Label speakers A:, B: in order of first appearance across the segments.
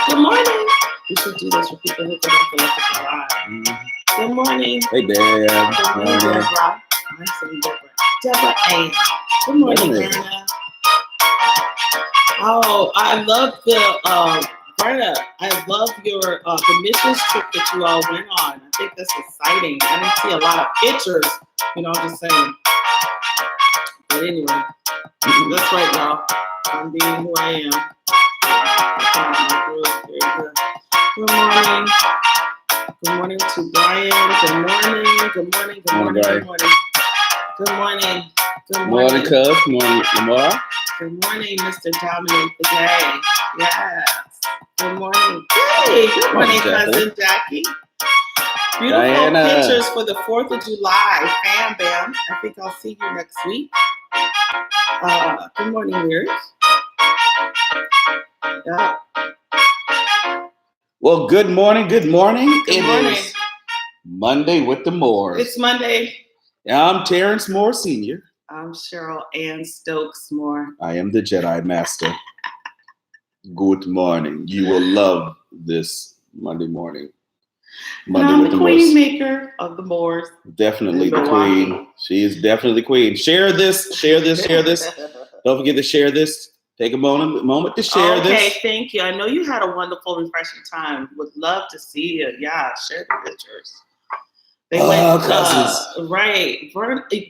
A: Good morning. We should do this for people who get off the electric live. Good morning.
B: Hey, Dad.
A: Good morning, Deborah. I'm saying Deborah. Deborah A. Good morning, Brenda. Oh, I love the Brenda. I love your the missions trip that you all went on. I think that's exciting. I didn't see a lot of pictures. I'm just saying. But anyway, that's right, y'all. I'm being who I am. Good morning. Good morning to Brian. Good morning. Good morning. Good morning. Good morning. Good morning. Good morning.
B: Cuz. Good morning, Lamar.
A: Good morning, Mr. Dominic the Day. Yes. Good morning. Hey, good morning, cousin Jackie. Beautiful
B: Diana.
A: pictures for the 4th of July. Bam, bam. I think I'll see you next week. Good morning, Lyric. Yeah.
B: Well, good morning. Good morning.
A: Good morning.
B: Is Monday with the Moores.
A: It's Monday.
B: I'm Terrence Moore Sr.
A: I'm Cheryl Ann Stokes Moore.
B: I am the Jedi Master. Good morning. You will love this Monday morning.
A: Monday I'm with the queen Moores. Maker of the Moores.
B: Definitely the queen. She is definitely the queen. Share this. Share this. Share this. Don't forget to share this. Take a moment to share this.
A: Okay, thank you. I know you had a wonderful, refreshing time. Would love to see you. Yeah, share the pictures. They went
B: cousins.
A: Right.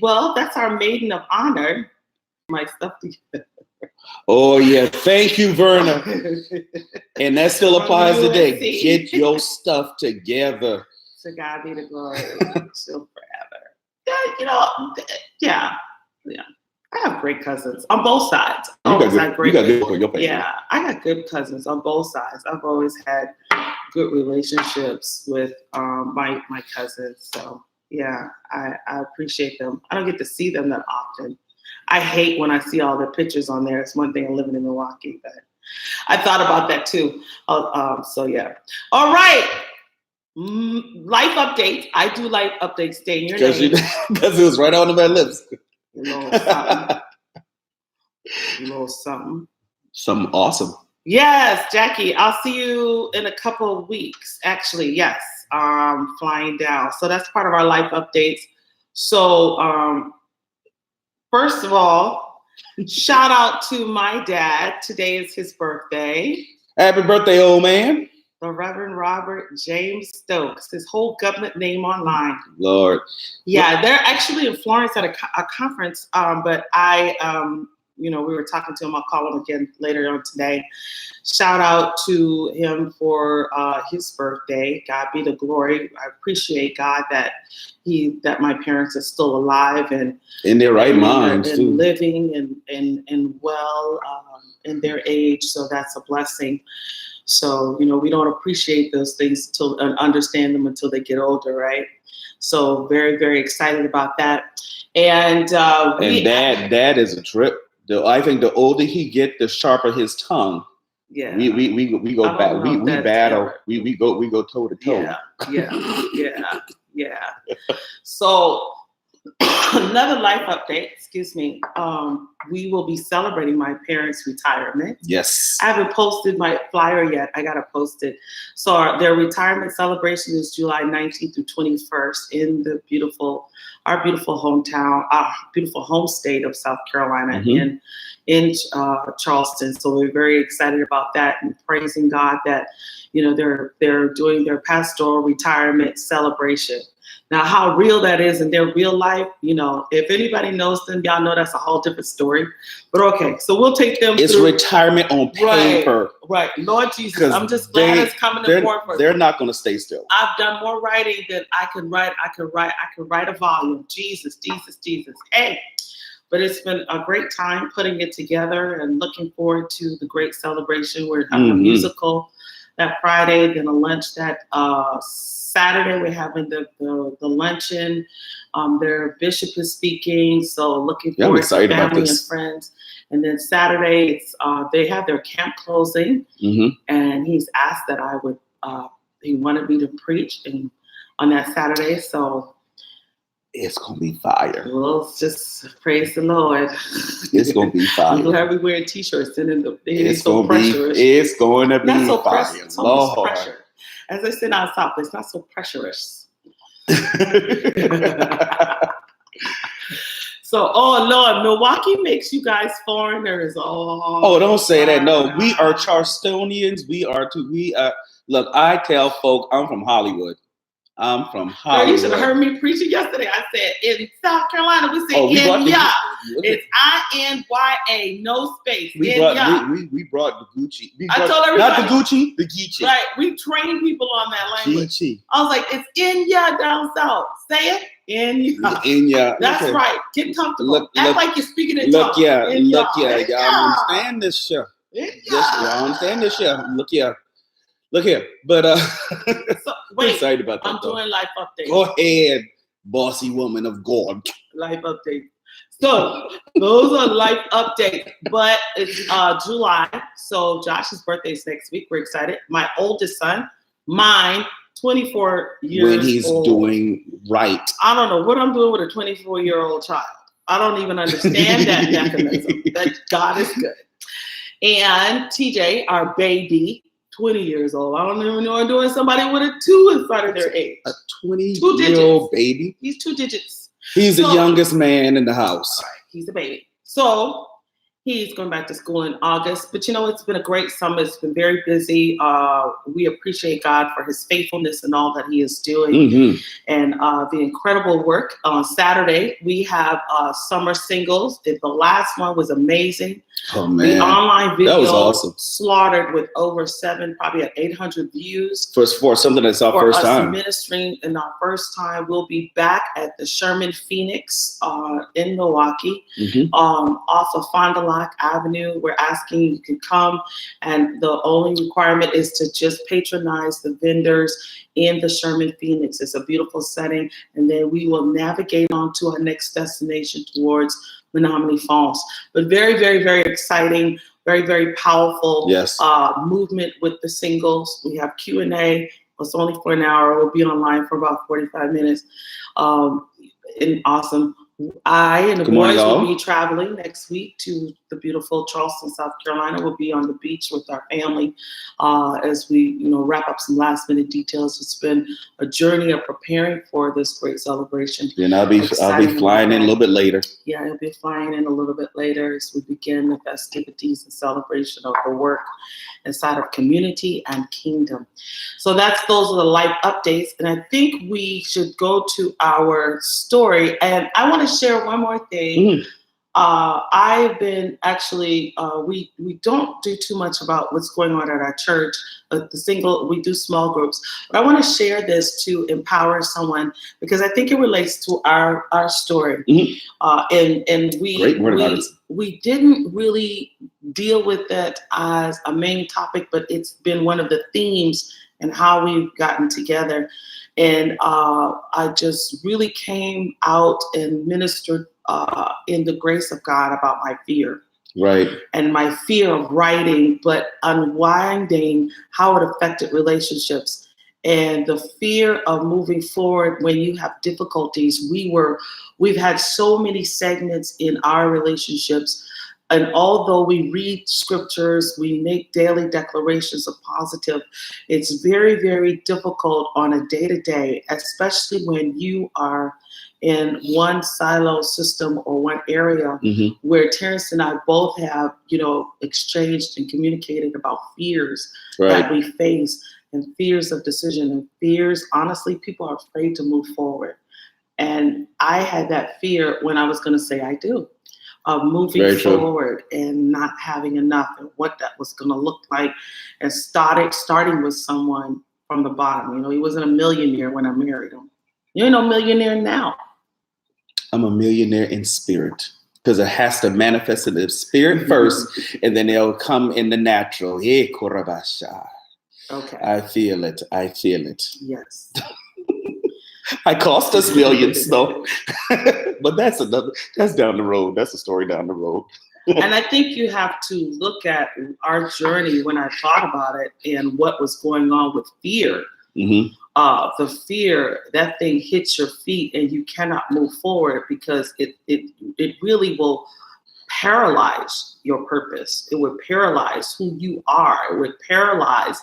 A: Well, that's our maiden of honor. My stuff together.
B: Oh, yeah. Thank you, Verna. And that still applies today. Get your stuff together.
A: To God be the glory. Still forever. Yeah. I have great cousins on both sides.
B: You got good.
A: Yeah, I got good cousins on both sides. I've always had good relationships with my cousins. So yeah, I appreciate them. I don't get to see them that often. I hate when I see all the pictures on there. It's one thing living in Milwaukee, but I thought about that too. So yeah. All right. Life updates. I do life updates. Stay in your name.
B: Because it was right on my lips.
A: A little something. A little something.
B: Something awesome.
A: Yes, Jackie. I'll see you in a couple of weeks. Actually, yes. Flying down. So that's part of our life updates. So first of all, shout out to my dad. Today is his birthday.
B: Happy birthday, old man.
A: The Reverend Robert James Stokes, his whole government name online.
B: Lord.
A: Yeah, they're actually in Florence at a conference, but we were talking to him. I'll call him again later on today. Shout out to him for his birthday. God be the glory. I appreciate God that my parents are still alive and
B: in their right minds
A: and
B: too,
A: living and well in their age. So that's a blessing. So, we don't appreciate those things and understand them until they get older, right? So very, very excited about that. And
B: dad is a trip. I think the older he get, the sharper his tongue.
A: Yeah.
B: We go back. We battle. We go toe to toe.
A: Yeah. So another life update, excuse me. We will be celebrating my parents' retirement.
B: Yes.
A: I haven't posted my flyer yet. I got to post it. So their retirement celebration is July 19th through 21st in our beautiful hometown, beautiful home state of South Carolina in Charleston. So we're very excited about that and praising God that, they're doing their pastoral retirement celebration. Now, how real that is in their real life, if anybody knows them, y'all know that's a whole different story. But okay, so we'll take them
B: It's
A: through.
B: Retirement on paper.
A: Right. Lord Jesus, I'm just glad it's coming to forefront.
B: They're not going to stay still.
A: I've done more writing than I can write. I can write a volume. Jesus. Hey. But it's been a great time putting it together and looking forward to the great celebration. We're having a musical that Friday, then a lunch that Saturday. We're having the luncheon. Their bishop is speaking, so looking forward to family and friends. And then Saturday, they have their camp closing, and he's asked that I would. He wanted me to preach on that Saturday, so
B: It's gonna be fire.
A: Well, just praise the Lord.
B: It's gonna be
A: I'm
B: fire.
A: glad we wearing t-shirts and
B: It's
A: so
B: gonna be.
A: pressurous.
B: It's going to be
A: Not so
B: fire.
A: pressure. So much
B: Lord.
A: pressure. As I said out south, it's not so pressurous. So, oh Lord, Milwaukee makes you guys foreigners.
B: Oh, don't say that. No, we are Charlestonians. We are too. Look, I tell folk I'm from Hollywood. I'm from
A: Girl,
B: Hollywood.
A: you should have heard me preaching yesterday. I said in South Carolina we say
B: Inya.
A: It's INYA, no space.
B: We brought the Gucci.
A: I told everybody.
B: Not the Gucci, the Geechee.
A: Right, we train people on that language.
B: Geechee.
A: I was like, it's Inya down south. Say it, Inya.
B: Inya.
A: That's
B: okay.
A: right. Get comfortable. Act like you're speaking in tongues.
B: Look, y'all
A: Inya.
B: understand this shit. Y'all understand this shit. Look here. But
A: so, wait,
B: I'm excited about that.
A: I'm doing life updates.
B: Go ahead, bossy woman of God.
A: Life update. So those are life updates. But it's July. So Josh's birthday is next week. We're excited. My oldest son, mine, 24 years
B: when he's
A: old.
B: Doing right.
A: I don't know what I'm doing with a 24-year-old child. I don't even understand that mechanism. But God is good. And TJ, our baby, 20 years old. I don't even know I'm doing somebody with a 2 in front of their age.
B: A 20-year-old baby.
A: He's 2 digits.
B: He's the youngest man in the house.
A: Right, he's a baby. So he's going back to school in August. But, it's been a great summer. It's been very busy. We appreciate God for his faithfulness and all that he is doing and the incredible work. On Saturday, we have summer singles. The last one was amazing.
B: Oh, man.
A: The online video
B: that was awesome.
A: Slaughtered with over 800 views.
B: For something that's our first time.
A: Ministering in our first time. We'll be back at the Sherman Phoenix in Milwaukee off of Fond du Lac Avenue. We're asking you can come, and the only requirement is to just patronize the vendors in the Sherman Phoenix. It's a beautiful setting, and then we will navigate on to our next destination towards Menominee Falls. But very, very, very exciting, very, very powerful movement with the singles. We have Q&A. It's only for an hour. We'll be online for about 45 minutes. And awesome. I and the boys will be traveling next week to the beautiful Charleston, South Carolina. We'll be on the beach with our family as we, wrap up some last minute details. It's been a journey of preparing for this great celebration.
B: And I'll be flying in a little bit later.
A: Yeah, I'll be flying in a little bit later as we begin the festivities and celebration of the work inside of community and kingdom. So those are the life updates. And I think we should go to our story. And I want to share one more thing. I've been actually, we don't do too much about what's going on at our church. We do small groups. But I want to share this to empower someone because I think it relates to our story. And we didn't really deal with that as a main topic, but it's been one of the themes and how we've gotten together. And I just really came out and ministered in the grace of God about my fear.
B: Right.
A: And my fear of writing, but unwinding how it affected relationships and the fear of moving forward when you have difficulties. We've had so many segments in our relationships. And although we read scriptures, we make daily declarations of positive, it's very, very difficult on a day-to-day, especially when you are in one silo system or one area where Terrence and I both have, exchanged and communicated about fears that we face and fears of decision and fears. Honestly, people are afraid to move forward. And I had that fear when I was going to say I do. Of moving forward and not having enough and what that was going to look like, and starting with someone from the bottom. He wasn't a millionaire when I married him. You're no millionaire now.
B: I'm a millionaire in spirit because it has to manifest in the spirit first, and then it'll come in the natural. Hey, Korabasha.
A: Okay.
B: I feel it.
A: Yes.
B: I cost us millions, though. But that's down the road. That's a story down the road.
A: And I think you have to look at our journey when I thought about it and what was going on with fear
B: Mm-hmm.
A: The fear, that thing hits your feet and you cannot move forward because it really will paralyze your purpose. It would paralyze who you are. It would paralyze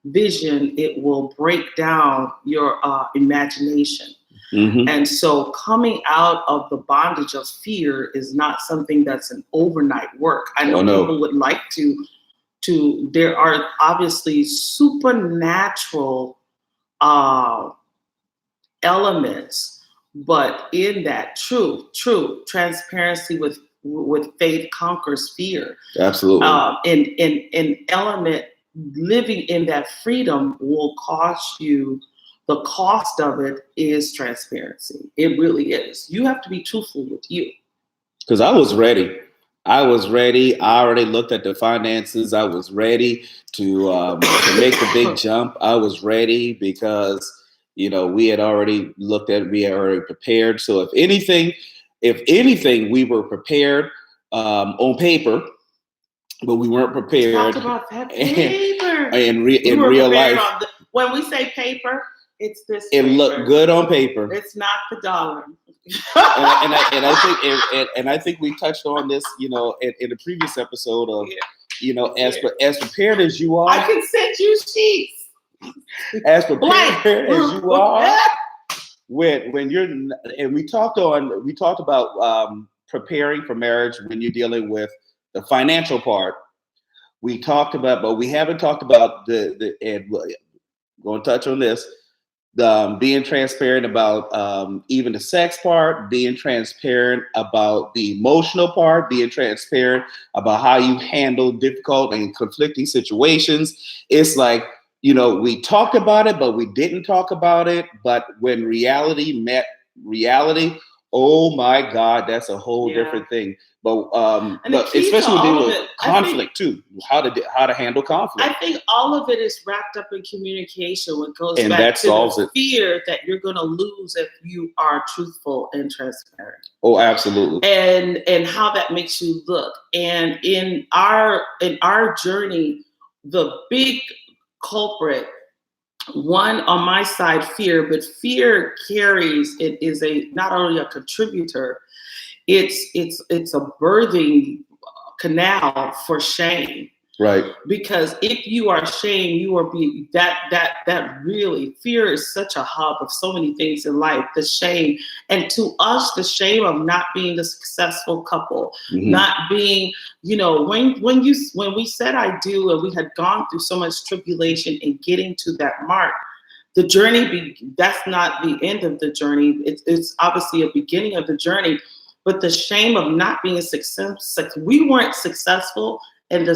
A: vision. It will break down your imagination.
B: Mm-hmm.
A: And so coming out of the bondage of fear is not something that's an overnight work. I know people would like to there are obviously supernatural elements, but in that true transparency with faith conquers fear.
B: Absolutely.
A: And element living in that freedom will cost you. The cost of it is transparency. It really is. You have to be truthful with you.
B: Because I was ready. I already looked at the finances. I was ready to make the big jump. I was ready because, we had already prepared. So if anything, we were prepared on paper, but we weren't prepared.
A: Talk about that paper.
B: In real life.
A: When we say paper, it's this.
B: It looked good on paper.
A: It's not the dollar.
B: and I think we touched on this, in the previous episode of, as prepared as you are.
A: I can send you sheets.
B: As prepared as you are. When you're, and we talked about preparing for marriage when you're dealing with the financial part. We talked about, but we haven't talked about and we're going to touch on this. Being transparent about even the sex part, being transparent about the emotional part, being transparent about how you handle difficult and conflicting situations. It's like, we talked about it, but we didn't talk about it. But when reality met reality, oh my God, that's a whole different thing. But especially when dealing with conflict too, how to handle conflict.
A: I think all of it is wrapped up in communication. What goes
B: and
A: back
B: that
A: to
B: solves
A: the
B: it.
A: Fear that you're going to lose if you are truthful and transparent.
B: Oh, absolutely.
A: And how that makes you look. And in our journey, the big culprit. One on my side, fear, but fear carries, it is not only a contributor, it's a birthing canal for shame.
B: Right.
A: Because if you are ashamed, you are being that really, fear is such a hub of so many things in life. The shame, and to us, the shame of not being the successful couple, not being, when we said I do, and we had gone through so much tribulation in getting to that mark. The journey, that's not the end of the journey. It's obviously a beginning of the journey, but the shame of not being a success. We weren't successful. And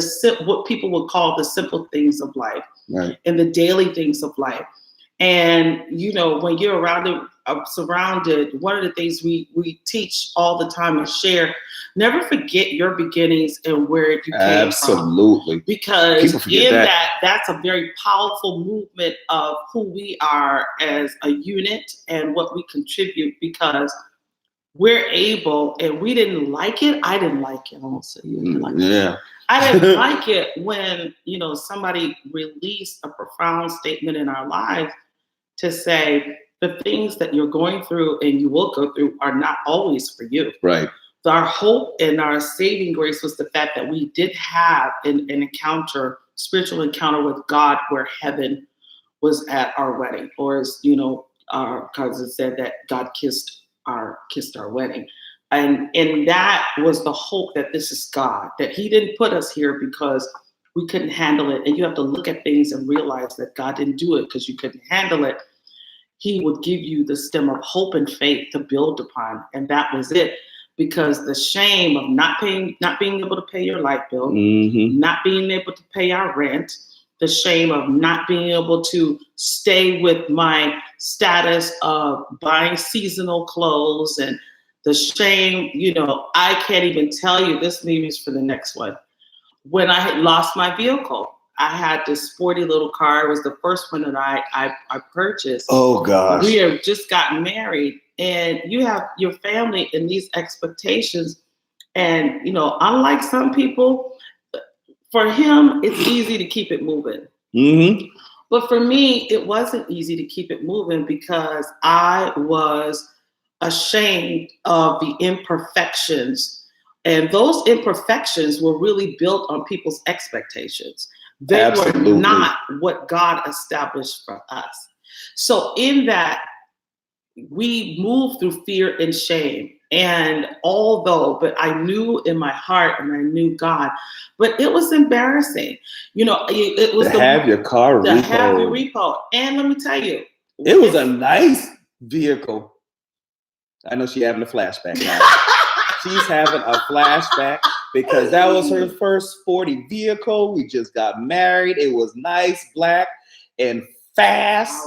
A: what people would call the simple things of life,
B: right,
A: and the daily things of life. And, when you're surrounded, one of the things we teach all the time and share, never forget your beginnings and where you came
B: Absolutely.
A: from. Because that's a very powerful movement of who we are as a unit and what we contribute, because we're able, and we didn't like it. I didn't like it. I won't say you didn't like it.
B: Yeah.
A: I didn't like it when, somebody released a profound statement in our lives to say the things that you're going through and you will go through are not always for you.
B: Right.
A: Our hope and our saving grace was the fact that we did have an encounter, spiritual encounter with God, where heaven was at our wedding, or as our cousin said, that God kissed our wedding. And that was the hope, that this is God, that he didn't put us here because we couldn't handle it. And you have to look at things and realize that God didn't do it because you couldn't handle it. He would give you the stem of hope and faith to build upon. And that was it. Because the shame of not being able to pay your light bill, not being able to pay our rent, the shame of not being able to stay with my status of buying seasonal clothes, and the shame, I can't even tell you, this maybe is for the next one. When I had lost my vehicle, I had this sporty little car. It was the first one that I purchased.
B: Oh gosh.
A: We had just gotten married, and you have your family and these expectations. And, unlike some people, for him, it's easy to keep it moving. But for me, it wasn't easy to keep it moving because I was ashamed of the imperfections. And those imperfections were really built on people's expectations. They
B: Absolutely.
A: were not what God established for us. So in that, we moved through fear and shame. And but I knew in my heart and I knew God, but it was embarrassing. You know, it was
B: to have your car
A: to have your
B: repoed.
A: repo. And let me tell you,
B: It was a nice vehicle. I know she's having a flashback now. She's having a flashback because that was her first sporty vehicle. We just got married. It was nice, black, and fast.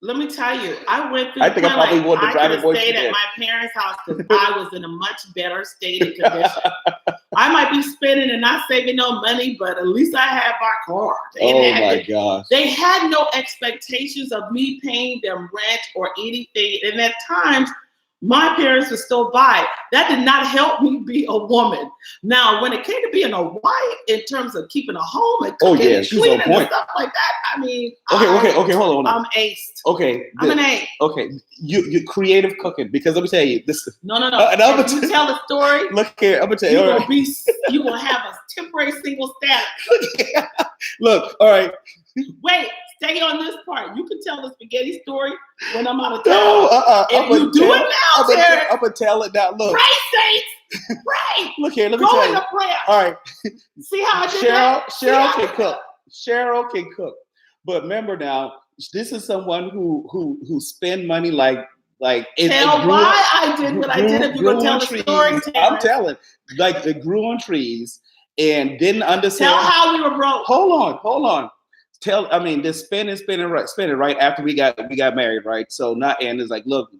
A: Let me tell you, I went through.
B: I think I probably wanted to drive it more.
A: I stayed at my parents' house because I was in a much better state of condition. I might be spending and not saving no money, but at least I had my car.
B: Gosh.
A: They had no expectations of me paying them rent or anything. And at times, my parents would still buy. That did not help me be a woman. Now, when it came to being a wife, in terms of keeping a home and cooking and cleaning and stuff like that, I mean,
B: okay, hold on.
A: I'm aced.
B: Okay,
A: I'm an ace.
B: Okay, you creative cooking because let me tell you this.
A: No. If you tell a story,
B: look here, I'm gonna tell you.
A: You're gonna have a temporary single status.
B: Look, all right.
A: Wait, stay on this part. You can tell the spaghetti story when I'm out of town.
B: No,
A: if you do it now,
B: I'm gonna tell it now. Look,
A: pray, saints, pray.
B: Look here, let me tell you.
A: Prayer.
B: All right.
A: See how I did that?
B: Cheryl can cook. Cheryl can cook. But remember now, this is someone who spend money like why
A: I did what I did. If you're gonna tell the story,
B: I'm telling, like it grew on trees and didn't understand.
A: Tell how we were broke.
B: Hold on. This spending right after we got married, right? So it's like, look,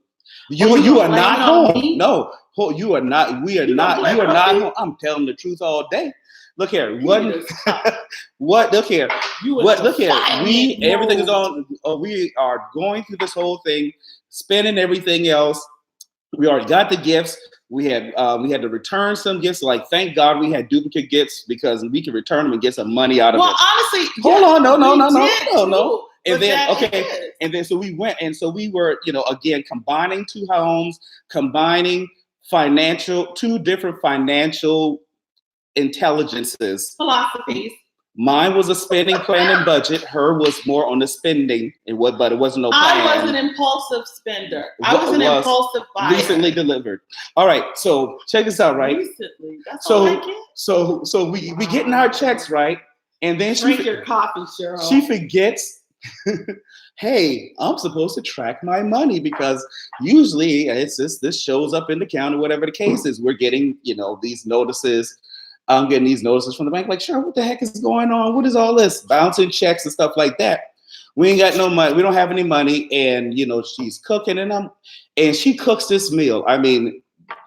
B: you are not home. No, you are not. We are not. You are not home. I'm telling the truth all day. Look here. What? Look here. Look here. Everything is on. We are going through this whole thing, spending everything else. We already got the gifts. We had to return some gifts. Like, thank God we had duplicate gifts because we could return them and get some money out of it.
A: Well, honestly,
B: hold on, no. And then so we went, and so we were, again, combining two homes, combining two different financial intelligences,
A: philosophies.
B: Mine was a spending plan and budget. Her was more on the spending, but it wasn't no plan.
A: I was an impulsive spender. I was an impulsive buyer.
B: Recently delivered. All right, so check this out, right?
A: Recently, that's all I get.
B: So we getting our checks, right? And then
A: drink your coffee, Cheryl.
B: She forgets. Hey, I'm supposed to track my money because usually this shows up in the account or whatever the case is. We're getting these notices. I'm getting these notices from the bank, like, sure, what the heck is going on? What is all this? Bouncing checks and stuff like that. We ain't got no money. We don't have any money. And, she's cooking and she cooks this meal. I mean,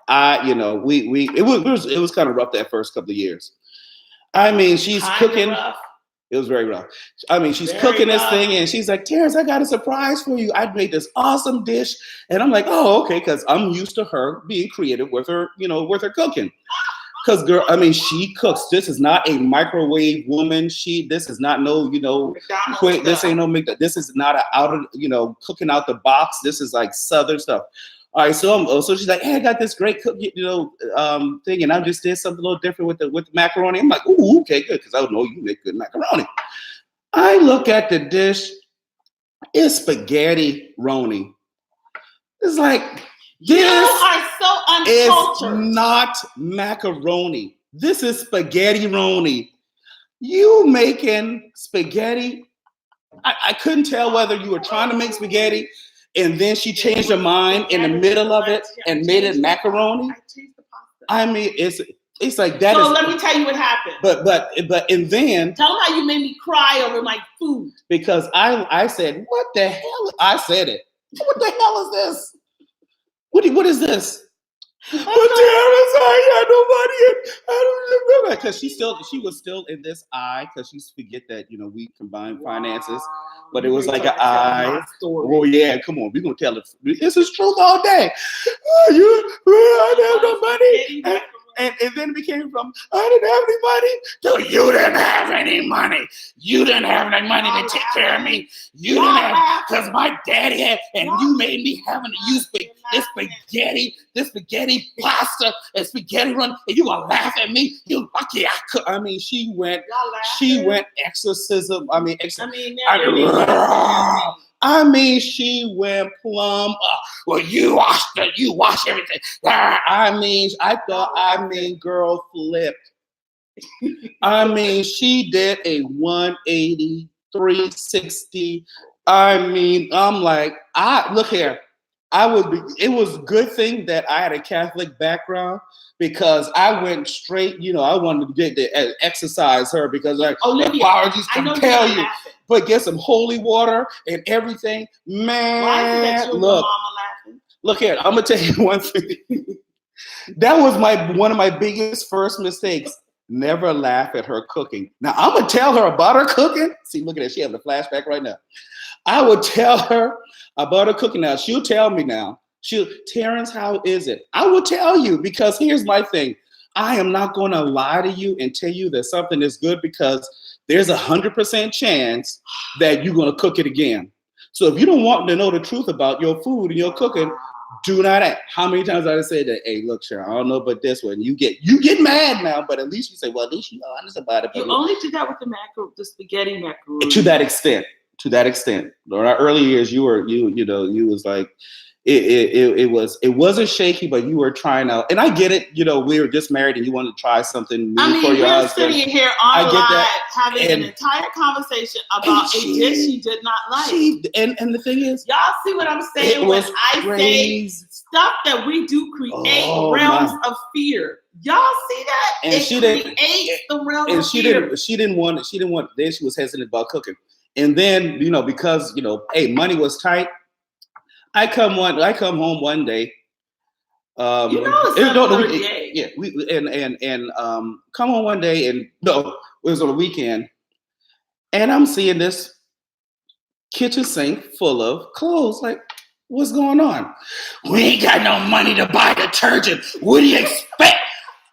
B: it was kind of rough that first couple of years. I mean, she's cooking.
A: Rough.
B: It was very rough. I mean, she's cooking this thing and she's like, Terrence, I got a surprise for you. I made this awesome dish. And I'm like, oh, okay. Cause I'm used to her being creative with her, with her cooking. Because, girl, I mean, she cooks. This is not a microwave woman. This is not quick. This ain't no McDonald's. This is not cooking out the box. This is like Southern stuff. All right, so she's like, hey, I got this great cook, thing, and I just did something a little different with the macaroni. I'm like, ooh, okay, good, because I know you make good macaroni. I look at the dish. It's spaghetti-roni. It's like,
A: you are so uncultured.
B: It's not macaroni. This is spaghetti-roni. You making spaghetti? I couldn't tell whether you were trying to make spaghetti and then she changed her mind in the middle of it and made it macaroni. I mean, it's like that.
A: So let me tell you what happened.
B: And then
A: tell them how you made me cry over my food.
B: Because I said, what the hell? I said it. What the hell is this? What is this? But Terrence, I had no money. I don't remember because she was still in this eye because she forget that we combine finances, but it was like an eye. Oh yeah, come on, we're gonna tell it. This is truth all day. I have no money. and then it became from, I didn't have any money, to you didn't have any money. You didn't have any money to take care of me. You didn't have, because my daddy had, and you made me having to use this spaghetti pasta and spaghetti run, and you gonna laugh at me? You lucky I could. I mean, she went exorcism. I mean, she went plumb. Well, you wash everything. Girl flipped. I mean, she did a 180, 360. I mean, I'm like, look here. It was a good thing that I had a Catholic background, because I went straight, I wanted to get to exercise her, because like,
A: Olivia,
B: apologies compel you. But get some holy water and everything. Man,
A: why is it that you and your mama laughing?
B: Look here, I'm gonna tell you one thing. That was one of my biggest first mistakes. Never laugh at her cooking. Now I'm gonna tell her about her cooking. See, look at that, she having a flashback right now. I would tell her about her cooking. Now she'll tell me now. Terrence, how is it? I will tell you, because here's my thing. I am not gonna lie to you and tell you that something is good, because there's 100% chance that you're gonna cook it again. So if you don't want to know the truth about your food and your cooking, do not act. How many times I said that? Hey, look, Sharon, I don't know about this one. You get mad now, but at least you say, well, at least you know honest about it.
A: You only did that with the spaghetti macaroni.
B: To that extent. In our early years, you was like, it wasn't shaky, but you were trying out. And I get it. We were just married and you wanted to try something new for your husband.
A: Sitting here on live having an entire conversation about a dish she did not like.
B: And the thing is,
A: y'all see what I'm saying when I say stuff that we do create realms of fear. Y'all see that?
B: And
A: she creates the realm of fear.
B: She didn't want. Then she was hesitant about cooking. And then, because, hey, money was tight. I come home one day. Come home one day, and it was on a weekend, and I'm seeing this kitchen sink full of clothes. Like, what's going on? We ain't got no money to buy detergent. What do you expect?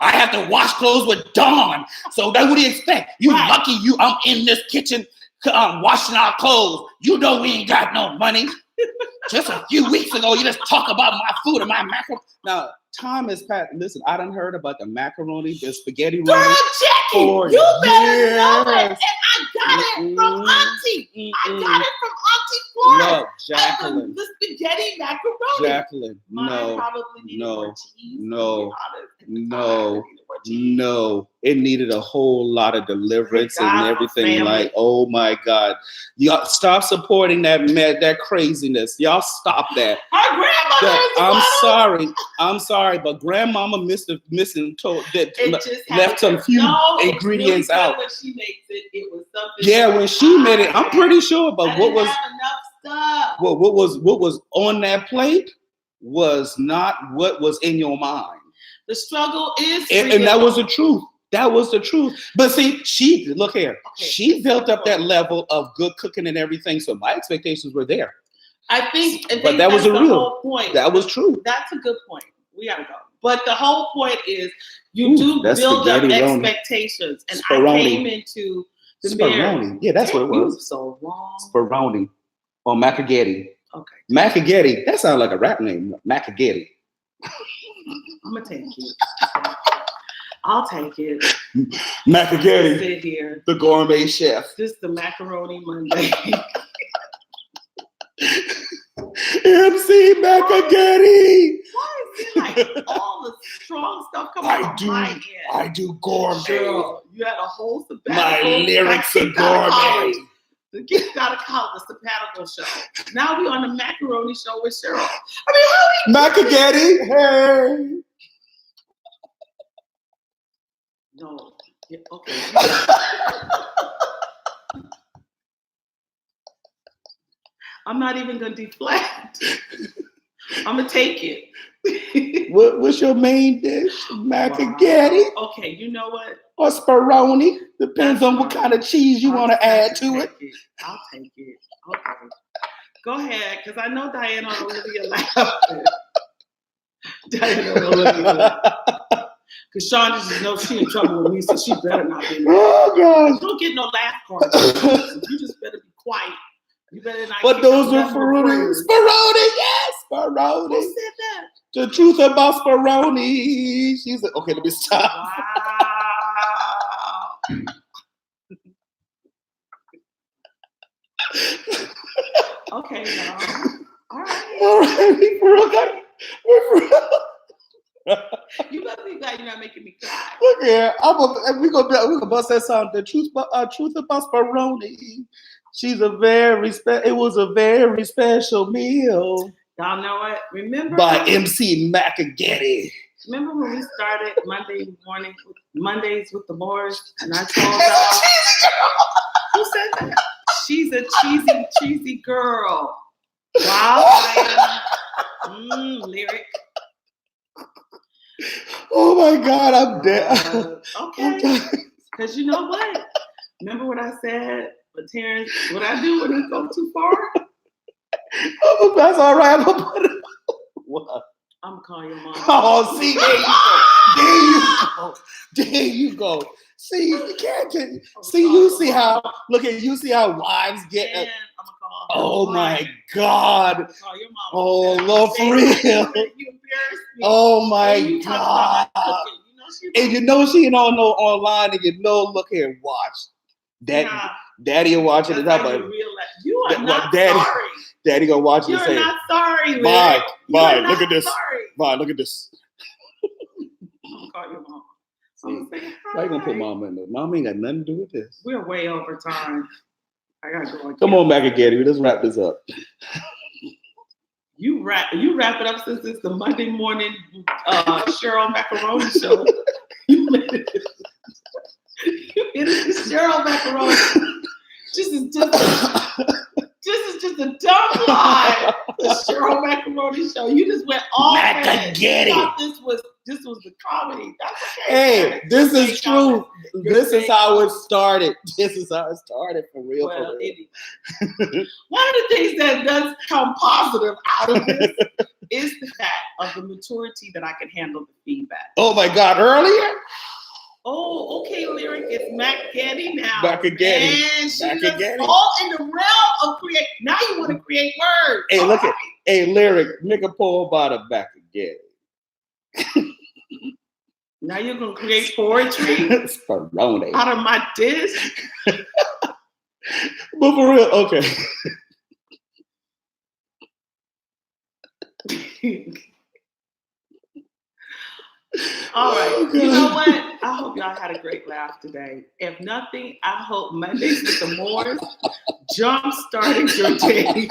B: I have to wash clothes with Dawn. So what do you expect? Lucky I'm in this kitchen washing our clothes. We ain't got no money. Just a few weeks ago, you just talk about my food and my macaroni. Now, time has passed. Listen, I done heard about the macaroni, the spaghetti.
A: Girl, Jackie, you better know it. And I got it from Auntie. I got it from Auntie Flora.
B: No, Jacqueline.
A: The spaghetti macaroni.
B: Jacqueline, no. It needed a whole lot of deliverance and everything. Like, oh my God. Y'all stop supporting that craziness. Y'all stop that.
A: Her grandmother
B: I'm sorry, but grandmama left some few ingredients out.
A: When she makes it was something.
B: Yeah, when she made it, I'm pretty sure. But what was
A: stuff.
B: What was on that plate was not what was in your mind.
A: The struggle is
B: and that was the truth. That was the truth. But see, she built up that level of good cooking and everything. So my expectations were there.
A: I think
B: but that was the
A: whole point.
B: That was true.
A: That's a good point. We gotta go. But the whole point is you do build up expectations. And I came into the
B: marriage. Yeah, that's what it was.
A: You so wrong.
B: Speroni or Macagetti.
A: Okay.
B: Macagetti. That sounds like a rap name. Macagetti.
A: I'm gonna take it. I'll take it.
B: Macagetti.
A: Sit here.
B: The gourmet chef.
A: This is the Macaroni Monday.
B: MC Macagetti.
A: Why is it like all the strong stuff coming from my end?
B: I do gourmet.
A: Girl, you had a whole sabbatical.
B: My lyrics are gourmet.
A: The kids got to call the sabbatical show. Now we on the macaroni show with Cheryl.
B: Macagetti, hey.
A: No. Yeah, okay. I'm not even gonna deflect. I'm gonna take it.
B: What's your main dish? Macagetti.
A: Wow. Okay, you know what?
B: Or Speroni. Depends on what kind of cheese you want to add to it.
A: I'll take it. Okay. Go ahead, because I know Diana and Olivia laughing. Because Sean just knows she in trouble with me, so she better not be.
B: Oh gosh.
A: Don't get no laugh cards. You just better be quiet. You better not.
B: But those are Speroni. Speroni, yes, Speroni.
A: Who said that?
B: The truth about Speroni. She's like, okay, let me stop.
A: Wow. Okay, y'all. All right.
B: All right, we for real. We're for real.
A: You better be glad you're not making me cry.
B: Look here, we gonna bust that song. The truth about Speroni. It was a very special meal.
A: Y'all know what? Remember
B: by MC Macagetti.
A: Remember when we started Mondays with the Moors, and I told y'all who said that? She's a cheesy girl. Wow, I am lyric.
B: Oh my God, I'm dead.
A: Okay, because you know what? Remember what I said? But Terrence, what I do when it goes too far?
B: Oh, that's all right. I'm gonna put it. What?
A: I'm gonna call your mom.
B: Oh, see, there you go. See, you can't get. See, you see how? Look at you. See how wives get.
A: I'm gonna call.
B: Oh my God.
A: I'm gonna call your mom.
B: Oh Lord, for real.
A: You embarrassed me.
B: Oh my
A: You
B: God.
A: and
B: you know she don't know online, and you know, look here, watch. Daddy will watch it and talk about it.
A: You are not sorry.
B: Daddy gonna watch it and say,
A: "You're not sorry,
B: Bye. Look at this.
A: Sorry.
B: Bye. Look at this.
A: I'll call your mom.
B: Why you gonna put mama in there? Mama ain't got nothing to do with this.
A: We're way over time. I gotta go.
B: Come on, Macagetti. Let's wrap this up.
A: You wrap it up since it's the Monday morning Cheryl Macaroni show. You made it. It is Cheryl Macaroni. This is just a dumb lie. The Cheryl Macaroni show. You just went off.
B: Macagetti.
A: This was the comedy. That's okay.
B: Hey, this is true. This is how it started. This is how it started for real.
A: Well,
B: for real.
A: One of the things that does come positive out of this is the fact of the maturity that I can handle the feedback.
B: Oh my God! Earlier.
A: Oh, okay, lyric. It's Macagetti now.
B: Macagetti.
A: And she's all in the realm of create. Now you want to create words.
B: Hey, look at. Hey, lyric. Make a poem about a Macagetti.
A: Now you're gonna create poetry
B: Speroni
A: out of my disc.
B: But for real, okay.
A: All right. You know what? I hope y'all had a great laugh today. If nothing, I hope Mondays with the Moors jump-started your day.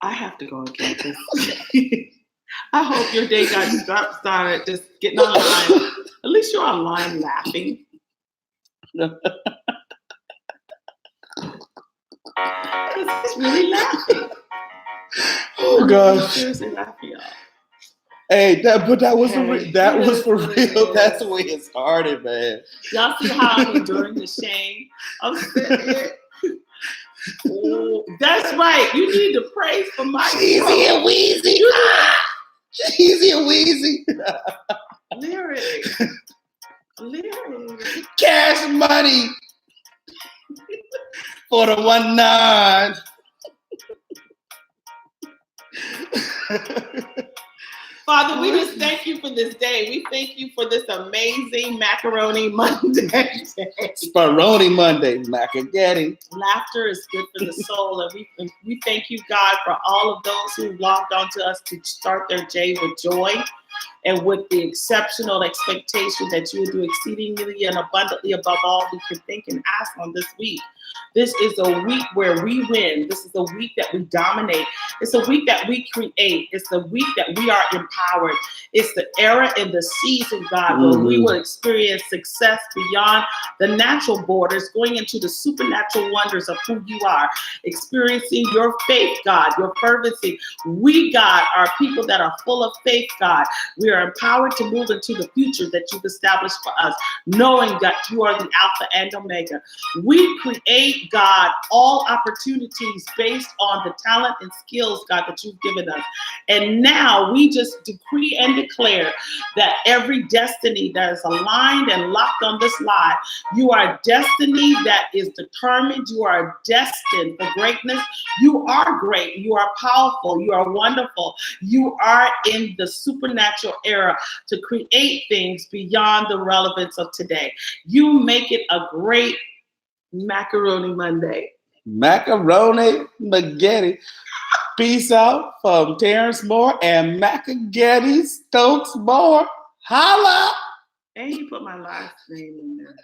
A: I have to go and get this. I hope your day got started just getting online. At least you're online laughing. It's really laughing.
B: Oh gosh.
A: Seriously laughing, y'all.
B: Hey, that was for real. That's the way it started, man.
A: Y'all see how I'm enduring the shame? I'm sitting here. Oh, that's right. You need to praise for my
B: Cheesy and Wheezy. Cheesy and Wheezy.
A: Lyric.
B: Cash money for the 1-9.
A: Father, we just thank you for this day. We thank you for this amazing Macaroni Monday day.
B: Speroni Monday, Macagetti.
A: Laughter is good for the soul, and we thank you, God, for all of those who logged on to us to start their day with joy and with the exceptional expectation that you will do exceedingly and abundantly above all we can think and ask on this week. This is a week where we win. This is a week that we dominate. It's a week that we create. It's the week that we are empowered. It's the era and the season, God, where we will experience success beyond the natural borders, going into the supernatural wonders of who you are, experiencing your faith, God, your fervency. We, God, are people that are full of faith, God. We are empowered to move into the future that you've established for us, knowing that you are the Alpha and Omega. We create create, God, all opportunities based on the talent and skills, God, that you've given us. And now we just decree and declare that every destiny that is aligned and locked on this line, you are a destiny that is determined. You are destined for greatness. You are great. You are powerful. You are wonderful. You are in the supernatural era to create things beyond the relevance of today. You make it a great Macaroni Monday.
B: Macaroni Spaghetti. Peace out from Terrence Moore and Macagetti Stokes Moore. Holla!
A: And you put my last name in there.